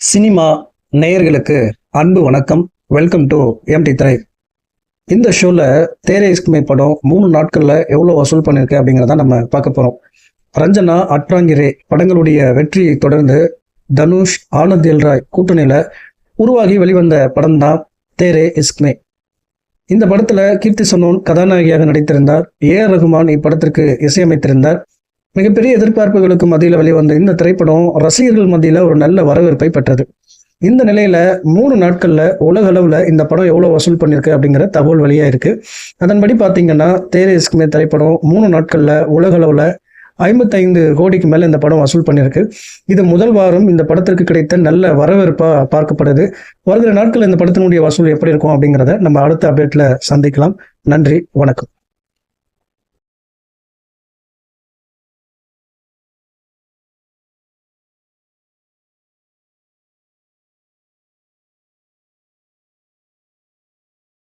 Cinema நேயர்களுக்கு அன்பு வணக்கம். வெல்கம் டு எம்டி திரை. இந்த ஷோல தேரே இஸ்க்மே படம் 3 நாட்கள்ல எவ்வளவு வசூல் பண்ணிருக்கு அப்படிங்கிறத நம்ம பார்க்க போறோம். ரஞ்சனா, அட்ராங்கிரே படங்களுடைய வெற்றியை தொடர்ந்து தனுஷ், ஆனந்த் எல் ராய் கூட்டணியில உருவாகி வெளிவந்த படம் தான் தேரே இஸ்க்மே. இந்த படத்துல கீர்த்தி சனோன் கதாநாயகியாக நடித்திருந்தார். ஏ.ஆர். ரகுமான் இப்படத்திற்கு இசையமைத்திருந்தார். மிகப்பெரிய எதிர்பார்ப்புகளுக்கு மத்தியில் வெளிவந்த இந்த திரைப்படம் ரசிகர்கள் மத்தியில ஒரு நல்ல வரவேற்பை பெற்றது. இந்த நிலையில 3 நாட்கள்ல உலக அளவுல இந்த படம் எவ்வளவு வசூல் பண்ணிருக்கு அப்படிங்கிற தகவல் வெளியா இருக்கு. அதன்படி பாத்தீங்கன்னா தேரே இஸ்க்மே திரைப்படம் 3 நாட்கள்ல உலக அளவுல 55 கோடிக்கு மேல இந்த படம் வசூல் பண்ணிருக்கு. இது முதல் வாரம் இந்த படத்திற்கு கிடைத்த நல்ல வரவேற்பா பார்க்கப்படுது. வருகிற நாட்கள் இந்த படத்தினுடைய வசூல் எப்படி இருக்கும் அப்படிங்கிறத நம்ம அடுத்த அப்டேட்ல சந்திக்கலாம். நன்றி, வணக்கம்.